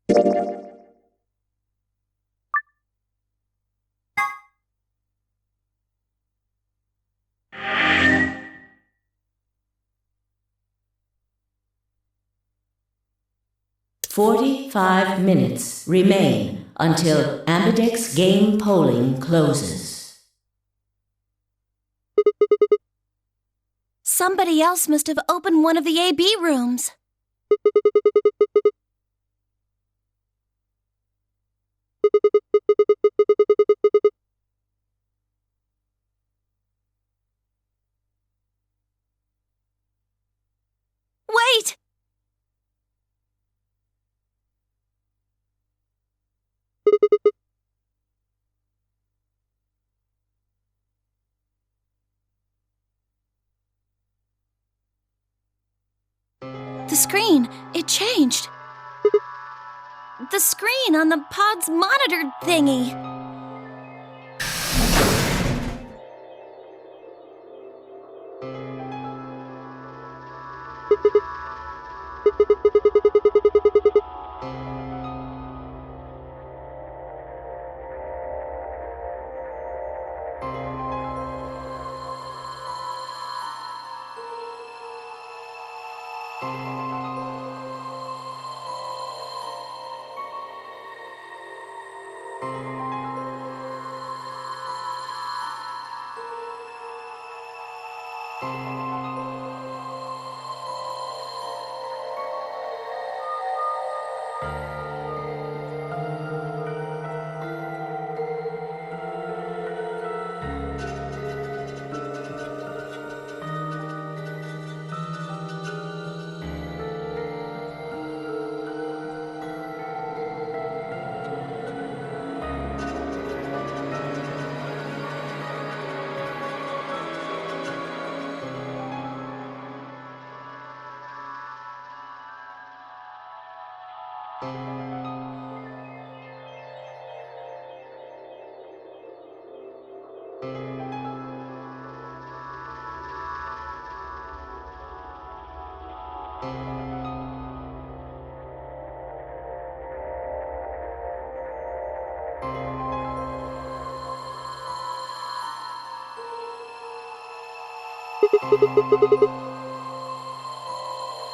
45 minutes remain until Ambidex game polling closes. Somebody else must have opened one of the AB rooms. Wait! The screen, it changed. The screen on the pod's monitor thingy.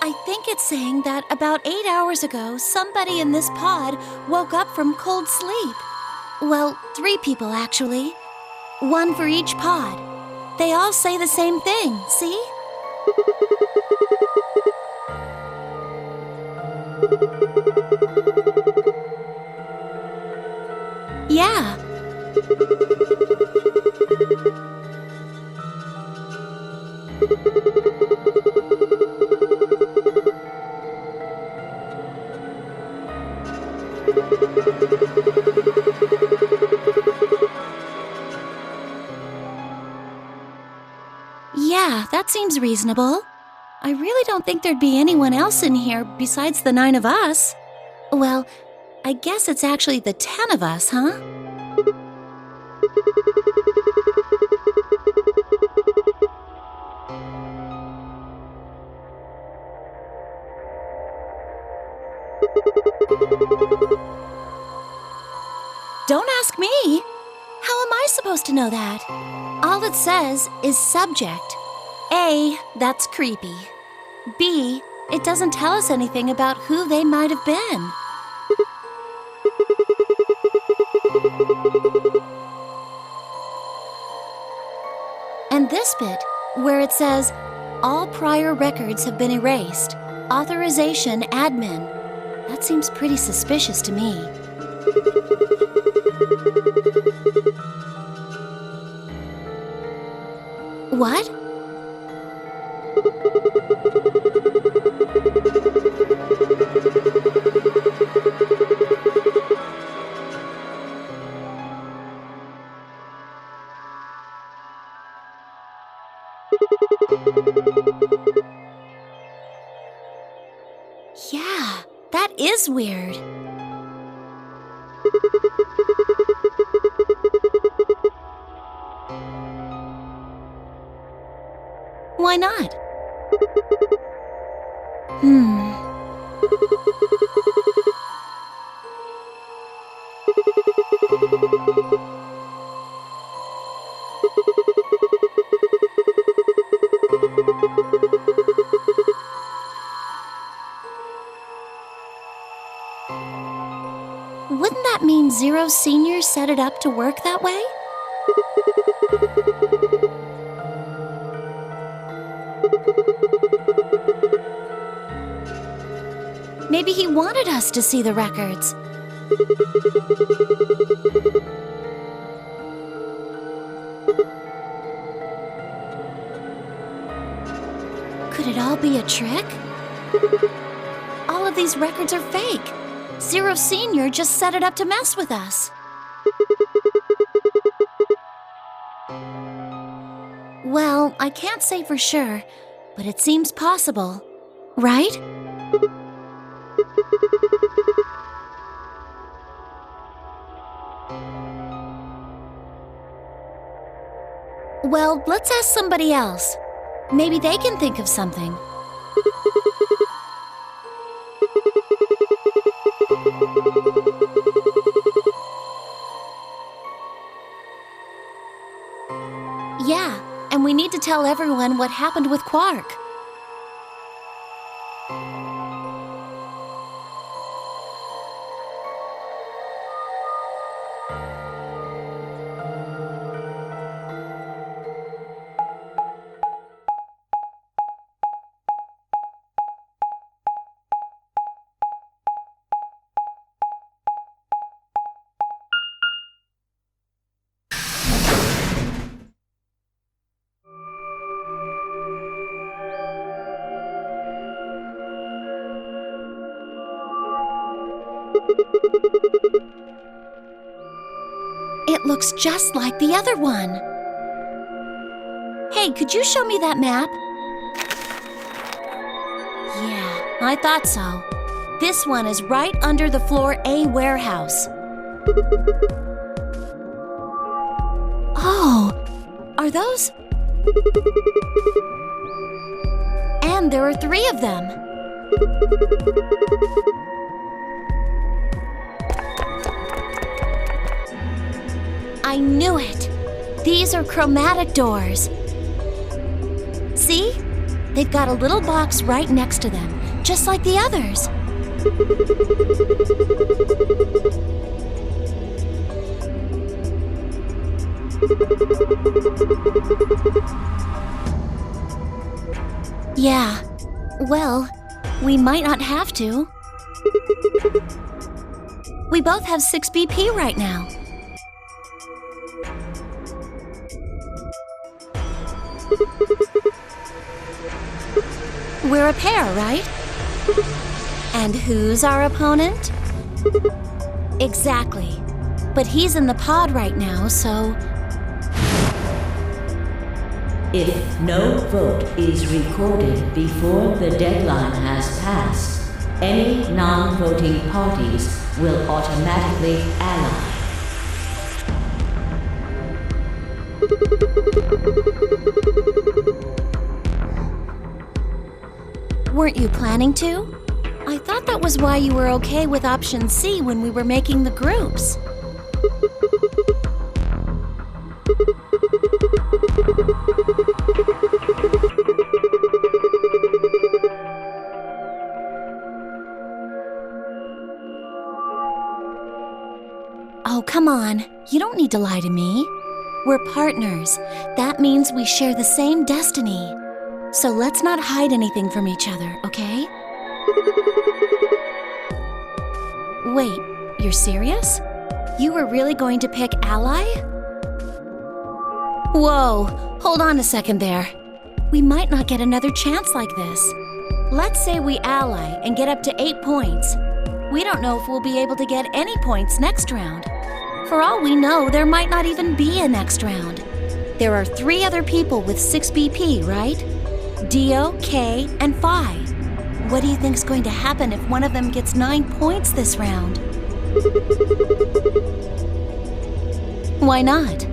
I think it's saying that about 8 hours ago, somebody in this pod woke up from cold sleep. Well, 3 people actually. 1 for each pod. They all say the same thing, see? Yeah. Yeah, that seems reasonable. I really don't think there'd be anyone else in here besides the 9 of us. Well, I guess it's actually the 10 of us, huh? Don't ask me. How am I supposed to know that? All it says is subject. A, that's creepy. B, it doesn't tell us anything about who they might have been. And this bit, where it says, all prior records have been erased. Authorization admin. That seems pretty suspicious to me. What? Yeah, that is weird. Why not? Zero Senior set it up to work that way? Maybe he wanted us to see the records. Could it all be a trick? All of these records are fake. Zero Senior just set it up to mess with us. Well, I can't say for sure, but it seems possible, right? Well, let's ask somebody else. Maybe they can think of something. Yeah, and we need to tell everyone what happened with Quark. It looks just like the other one. Hey, could you show me that map? Yeah, I thought so. This one is right under the Floor A warehouse. Oh, are those? And there are 3 of them. I knew it! These are chromatic doors. See? They've got a little box right next to them, just like the others. Yeah, well, we might not have to. We both have 6 BP right now. We're a pair, right? And who's our opponent? Exactly. But he's in the pod right now, so... If no vote is recorded before the deadline has passed, any non-voting parties will automatically ally. Weren't you planning to? I thought that was why you were okay with option C when we were making the groups. Oh, come on. You don't need to lie to me. We're partners. That means we share the same destiny. So let's not hide anything from each other, okay? Wait, you're serious? You were really going to pick ally? Whoa, hold on a second there. We might not get another chance like this. Let's say we ally and get up to 8 points. We don't know if we'll be able to get any points next round. For all we know, there might not even be a next round. There are 3 other people with 6 BP, right? Dio, Kay, and Phi. What do you think's going to happen if one of them gets 9 points this round? Why not?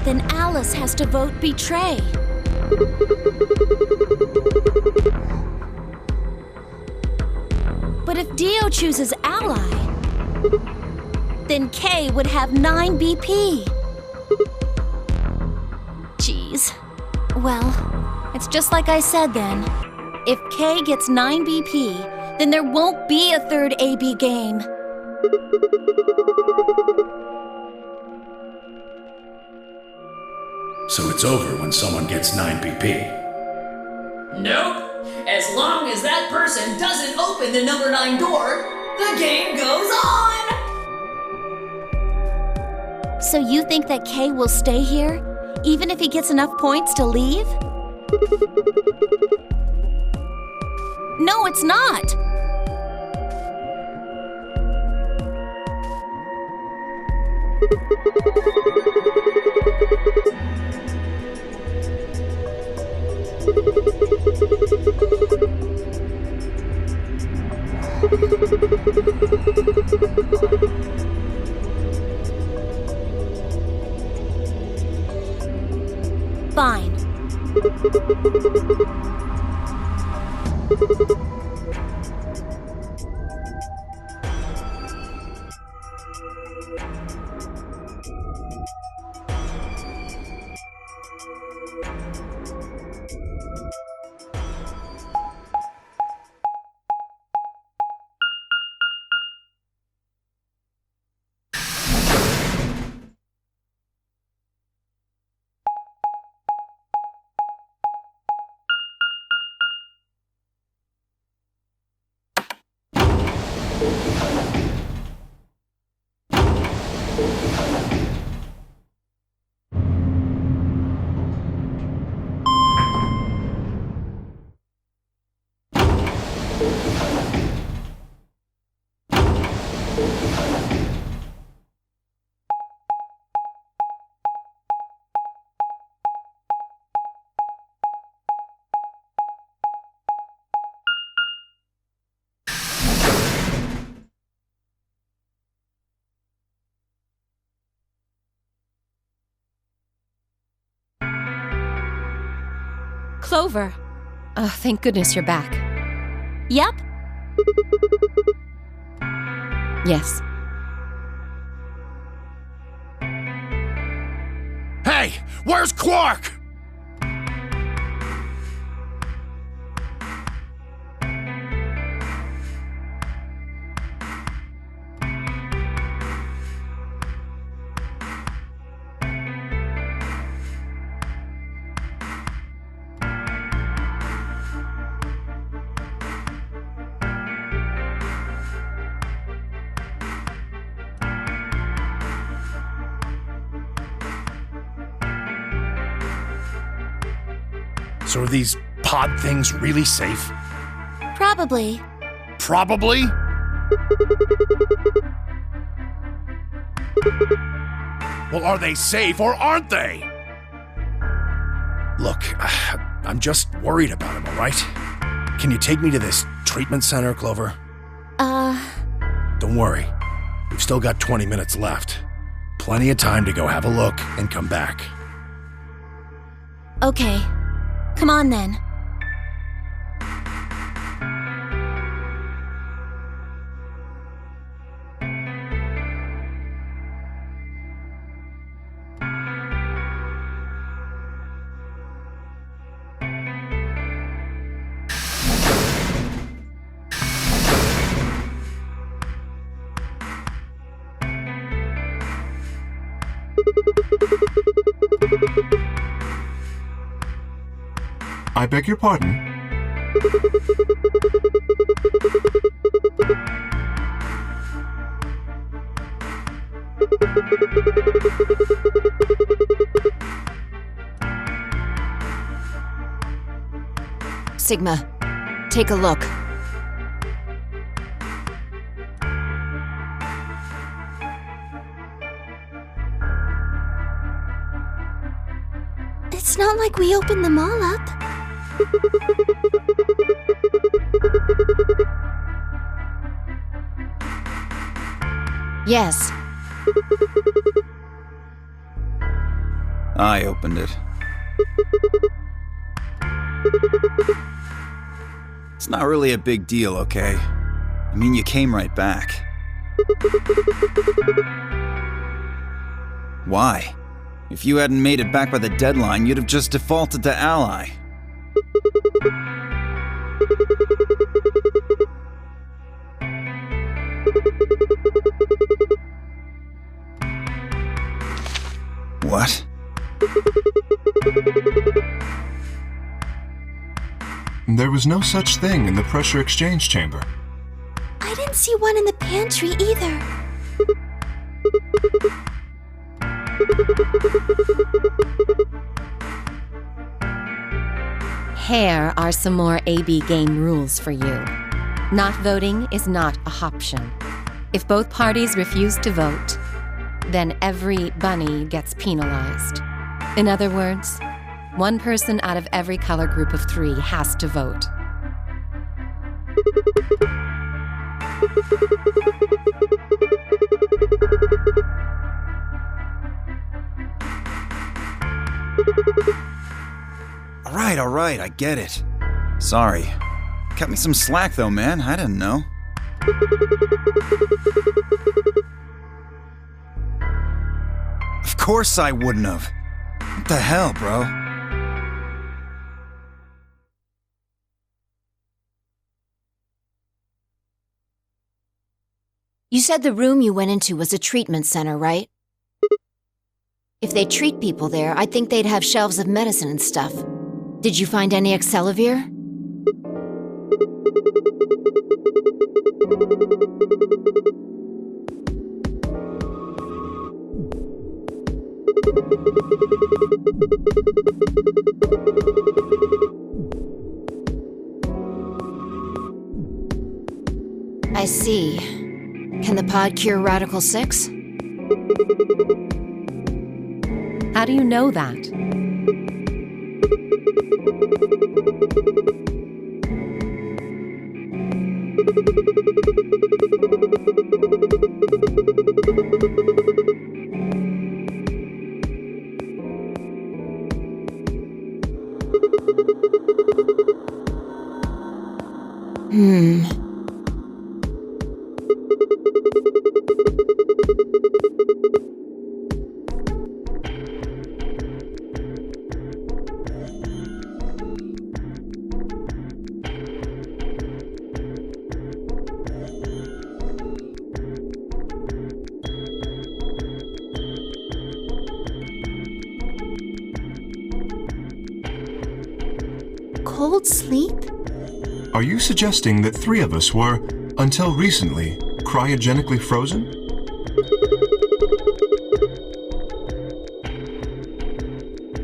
Then Alice has to vote betray. But if Dio chooses ally, then K would have 9 BP. Jeez. Well, it's just like I said then. If K gets 9 BP, then there won't be a third AB game. So it's over when someone gets 9 BP. Nope. As long as that person doesn't open the number 9 door, the game goes on! So you think that K will stay here, even if he gets enough points to leave? No, it's not! Fine. Clover. Oh, thank goodness you're back. Yep. Yes. Hey, where's Quark? So are these pod things really safe? Probably. Probably? Well, are they safe or aren't they? Look, I'm just worried about him, all right? Can you take me to this treatment center, Clover? Don't worry. We've still got 20 minutes left. Plenty of time to go have a look and come back. Okay. Come on then. I beg your pardon? Sigma, take a look. It's not like we opened them all up. Yes. I opened it. It's not really a big deal, okay? I mean, you came right back. Why? If you hadn't made it back by the deadline, you'd have just defaulted to ally. What? There was no such thing in the pressure exchange chamber. I didn't see one in the pantry either. Here are some more AB game rules for you. Not voting is not a option. If both parties refuse to vote, then every bunny gets penalized. In other words, one person out of every color group of 3 has to vote. All right, I get it. Sorry. Cut me some slack though, man. I didn't know. Of course I wouldn't have. What the hell, bro? You said the room you went into was a treatment center, right? If they treat people there, I'd think they'd have shelves of medicine and stuff. Did you find any Accelavir? I see. Can the pod cure Radical 6? How do you know that? Cold sleep? Are you suggesting that 3 of us were, until recently, cryogenically frozen?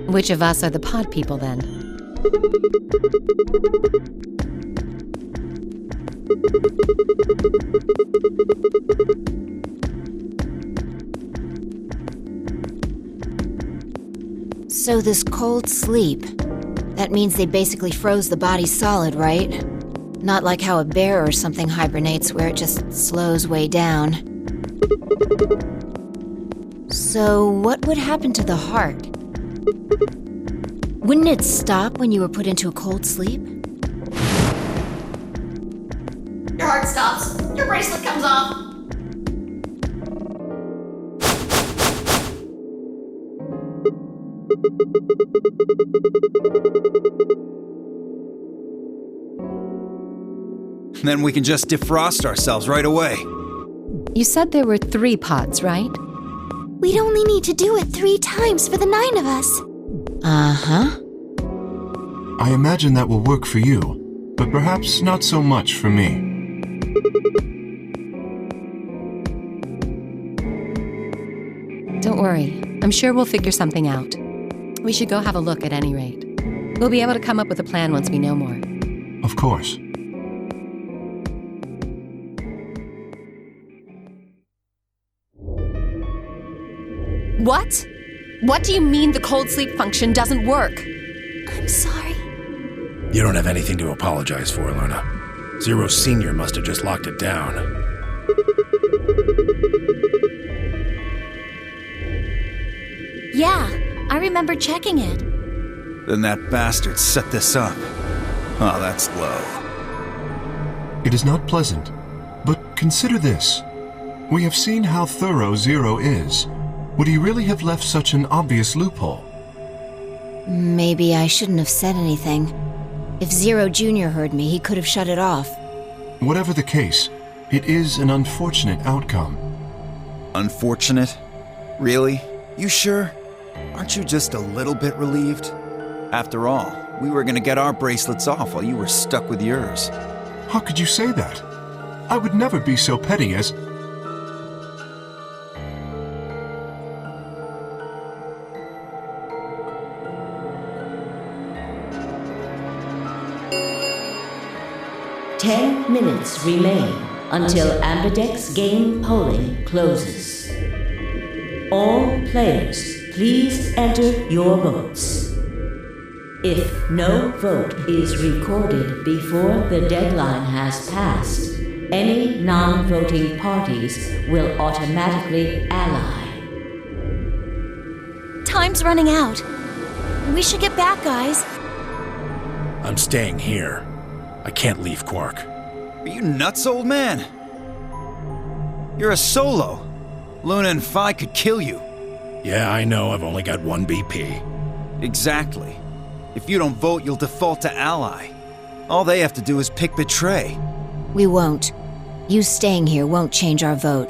Which of us are the pod people, then? So this cold sleep, that means they basically froze the body solid, right? Not like how a bear or something hibernates where it just slows way down. So what would happen to the heart? Wouldn't it stop when you were put into a cold sleep? Your heart stops. Your bracelet comes off. Then we can just defrost ourselves right away. You said there were 3 pods, right? We'd only need to do it 3 times for the 9 of us. Uh-huh. I imagine that will work for you, but perhaps not so much for me. Don't worry. I'm sure we'll figure something out. We should go have a look at any rate. We'll be able to come up with a plan once we know more. Of course. What? What do you mean the cold sleep function doesn't work? Sorry. You don't have anything to apologize for, Luna. Zero Senior must have just locked it down. Yeah, I remember checking it. Then that bastard set this up. Oh, that's low. It is not pleasant, but consider this. We have seen how thorough Zero is. Would he really have left such an obvious loophole? Maybe I shouldn't have said anything. If Zero Jr. heard me, he could have shut it off. Whatever the case, it is an unfortunate outcome. Unfortunate? Really? You sure? Aren't you just a little bit relieved? After all, we were gonna get our bracelets off while you were stuck with yours. How could you say that? I would never be so petty as... Ten minutes remain until Ambidex game polling closes. All players, please enter your votes. If no vote is recorded before the deadline has passed, any non-voting parties will automatically ally. Time's running out. We should get back, guys. I'm staying here. I can't leave Quark. Are you nuts, old man? You're a solo. Luna and Phi could kill you. Yeah, I know, I've only got one BP. Exactly. If you don't vote, you'll default to ally. All they have to do is pick betray. We won't. You staying here won't change our vote.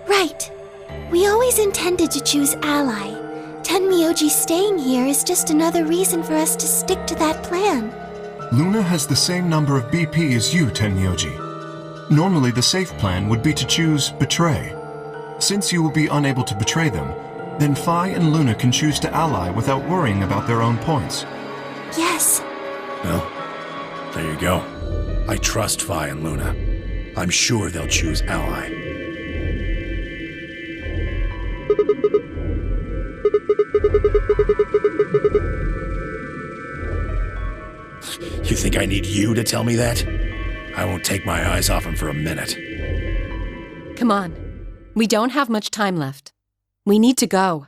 Right. We always intended to choose ally. Tenmyoji staying here is just another reason for us to stick to that plan. Luna has the same number of BP as you, Tenmyoji. Normally, the safe plan would be to choose Betray. Since you will be unable to betray them, then Phi and Luna can choose to ally without worrying about their own points. Yes. Well, there you go. I trust Phi and Luna. I'm sure they'll choose ally. You think I need you to tell me that? I won't take my eyes off him for a minute. Come on. We don't have much time left. We need to go.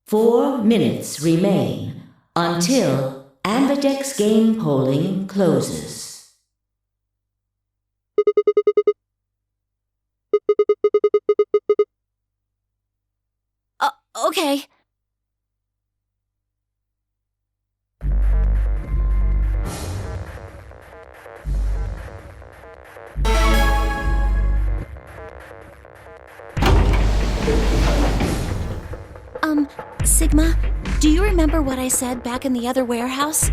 Four minutes remain until Ambidex game polling closes. Okay. Sigma, do you remember what I said back in the other warehouse?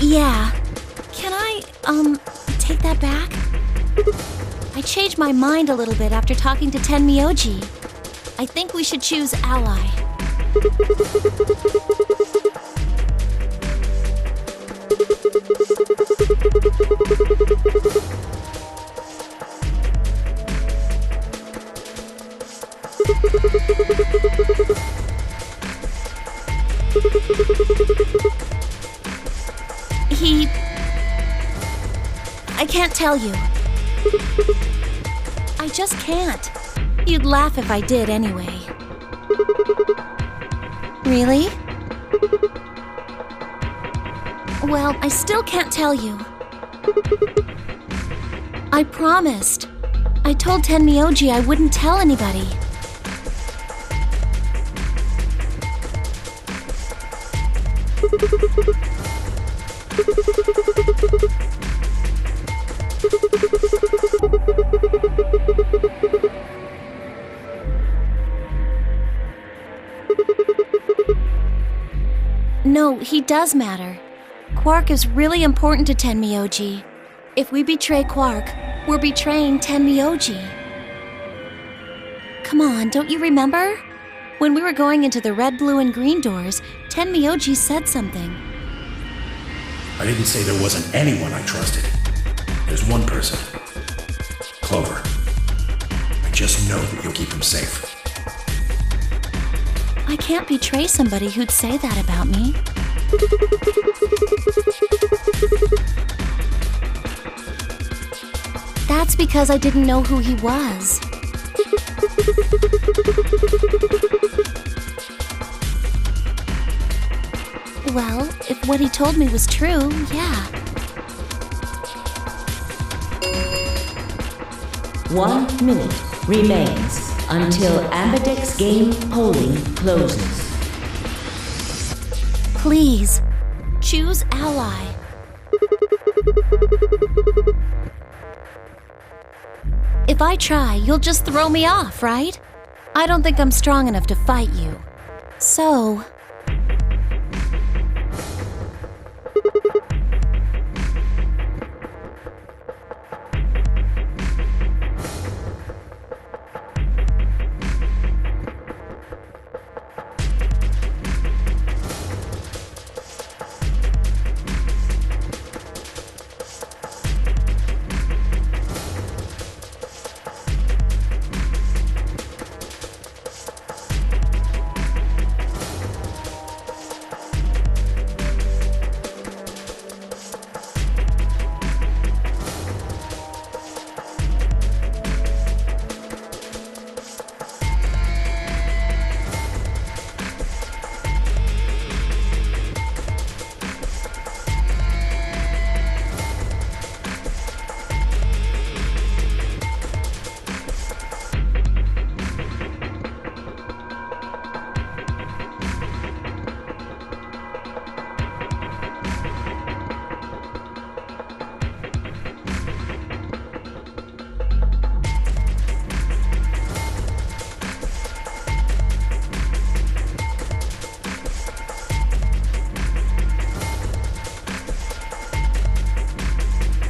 Yeah. Can I, take that back? I changed my mind a little bit after talking to Tenmyoji. I think we should choose ally. I can't tell you. I just can't. You'd laugh if I did anyway. Really? Well, I still can't tell you. I promised. I told Tenmyoji I wouldn't tell anybody. No, he does matter. Quark is really important to Tenmyoji. If we betray Quark, we're betraying Tenmyoji. Come on, don't you remember? When we were going into the red, blue, and green doors, Tenmyoji said something. I didn't say there wasn't anyone I trusted. There's one person. Clover. I just know that you'll keep him safe. I can't betray somebody who'd say that about me. That's because I didn't know who he was. Well, if what he told me was true, yeah. 1 minute remains until Ambidex game polling closes. Please, choose ally. If I try, you'll just throw me off, right? I don't think I'm strong enough to fight you. So...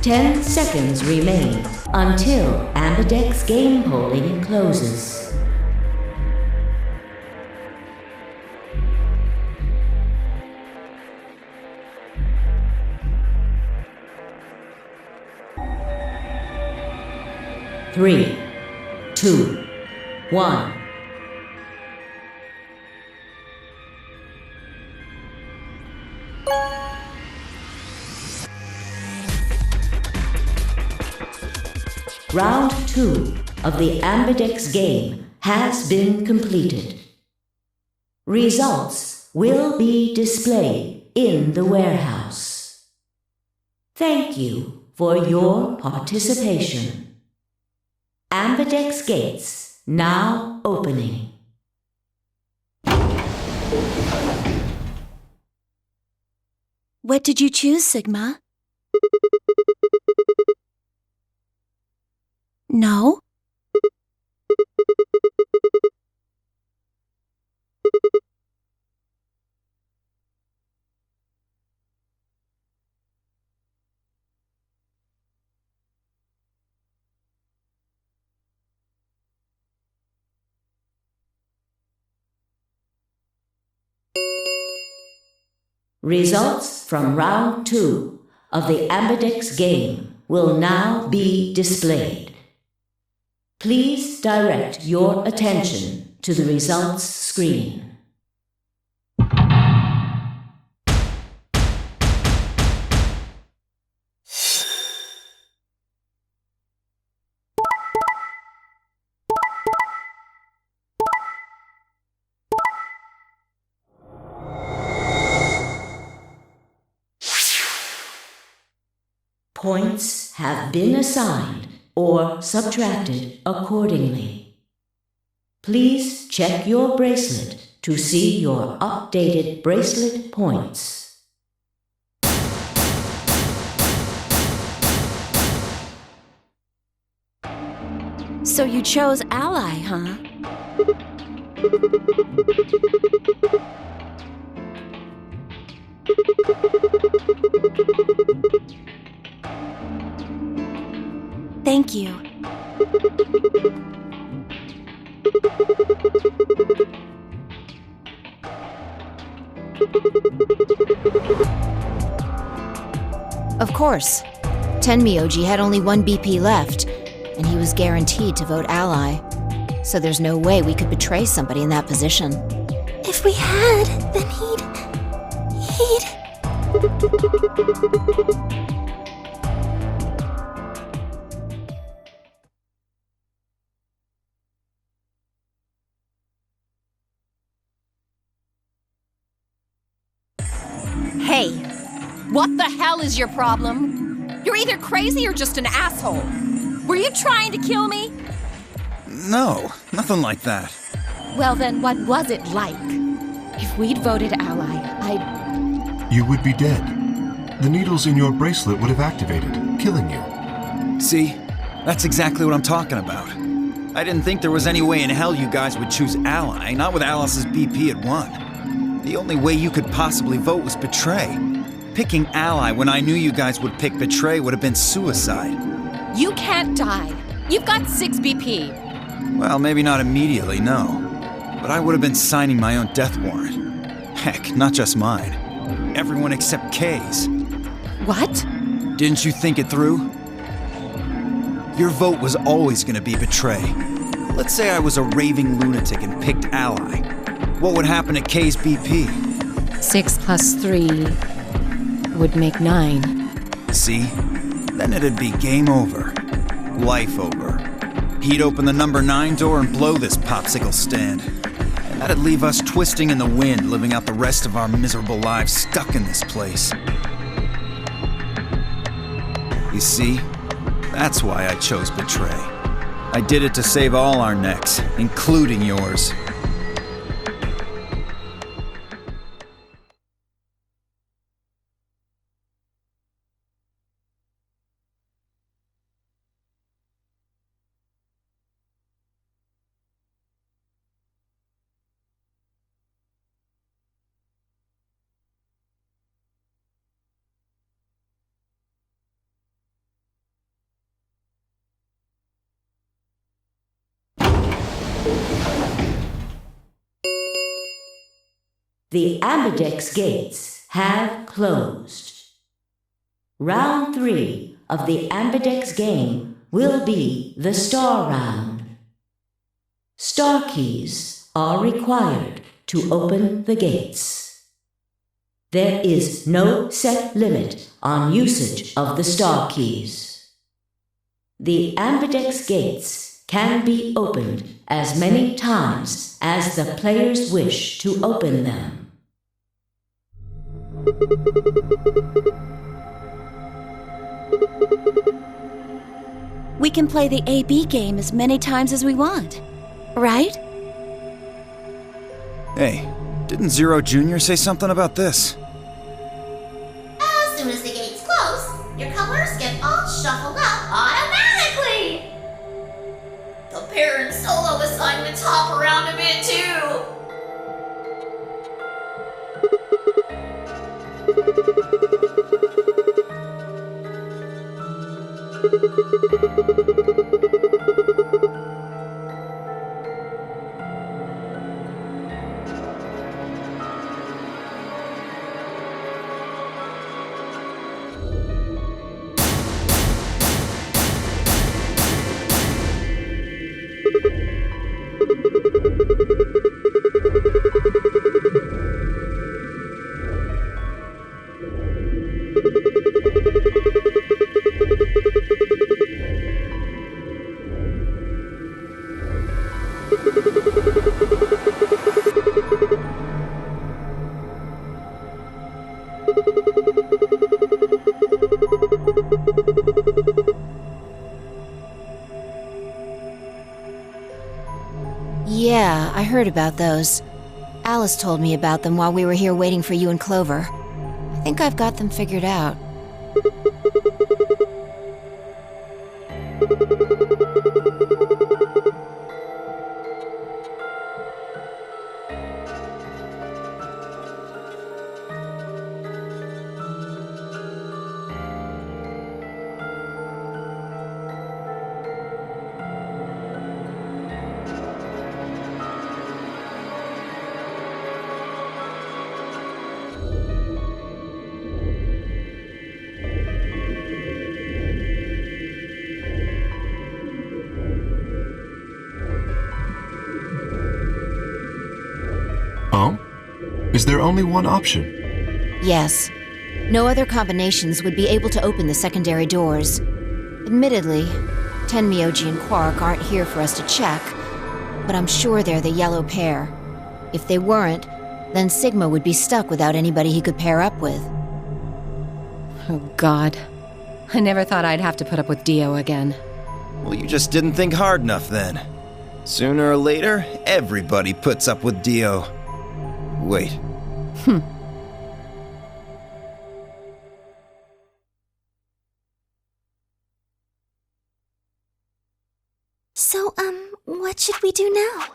Ten seconds remain until Ambidex game polling closes. Three, two, one. Round 2 of the Ambidex game has been completed. Results will be displayed in the warehouse. Thank you for your participation. Ambidex gates now opening. What did you choose, Sigma? No? Results from round 2 of the Ambidex game will now be displayed. Please direct your attention to the results screen. Points have been assigned or subtracted accordingly. Please check your bracelet to see your updated bracelet points. So you chose ally, huh? Thank you. Of course. Tenmyoji had only one BP left, and he was guaranteed to vote ally. So there's no way we could betray somebody in that position. If we had, then he'd... Hey, what the hell is your problem? You're either crazy or just an asshole. Were you trying to kill me? No, nothing like that. Well then, what was it like? If we'd voted ally, I'd... You would be dead. The needles in your bracelet would have activated, killing you. See? That's exactly what I'm talking about. I didn't think there was any way in hell you guys would choose ally, not with Alice's BP at 1. The only way you could possibly vote was betray. Picking ally when I knew you guys would pick betray would have been suicide. You can't die. You've got 6 BP. Well, maybe not immediately, no. But I would have been signing my own death warrant. Heck, not just mine. Everyone except Kay's. What? Didn't you think it through? Your vote was always gonna be betray. Let's say I was a raving lunatic and picked ally. What would happen to Kay's BP? 6 plus 3 would make 9. See? Then it'd be game over. Life over. He'd open the number 9 door and blow this popsicle stand. And that'd leave us twisting in the wind, living out the rest of our miserable lives stuck in this place. You see? That's why I chose betray. I did it to save all our necks, including yours. The Ambidex gates have closed. Round 3 of the Ambidex game will be the star round. Star keys are required to open the gates. There is no set limit on usage of the star keys. The Ambidex gates can be opened as many times as the players wish to open them. We can play the AB game as many times as we want, right? Hey, didn't Zero Jr. say something about this? As soon as the gates close, your colors get all shuffled up automatically! The pair and solo assignments hop around a bit too! Yeah, I heard about those. Alice told me about them while we were here waiting for you and Clover. I think I've got them figured out. Is there only one option? Yes. No other combinations would be able to open the secondary doors. Admittedly, Tenmyoji and Quark aren't here for us to check, but I'm sure they're the yellow pair. If they weren't, then Sigma would be stuck without anybody he could pair up with. Oh, God. I never thought I'd have to put up with Dio again. Well, you just didn't think hard enough then. Sooner or later, everybody puts up with Dio. Wait. So, what should we do now?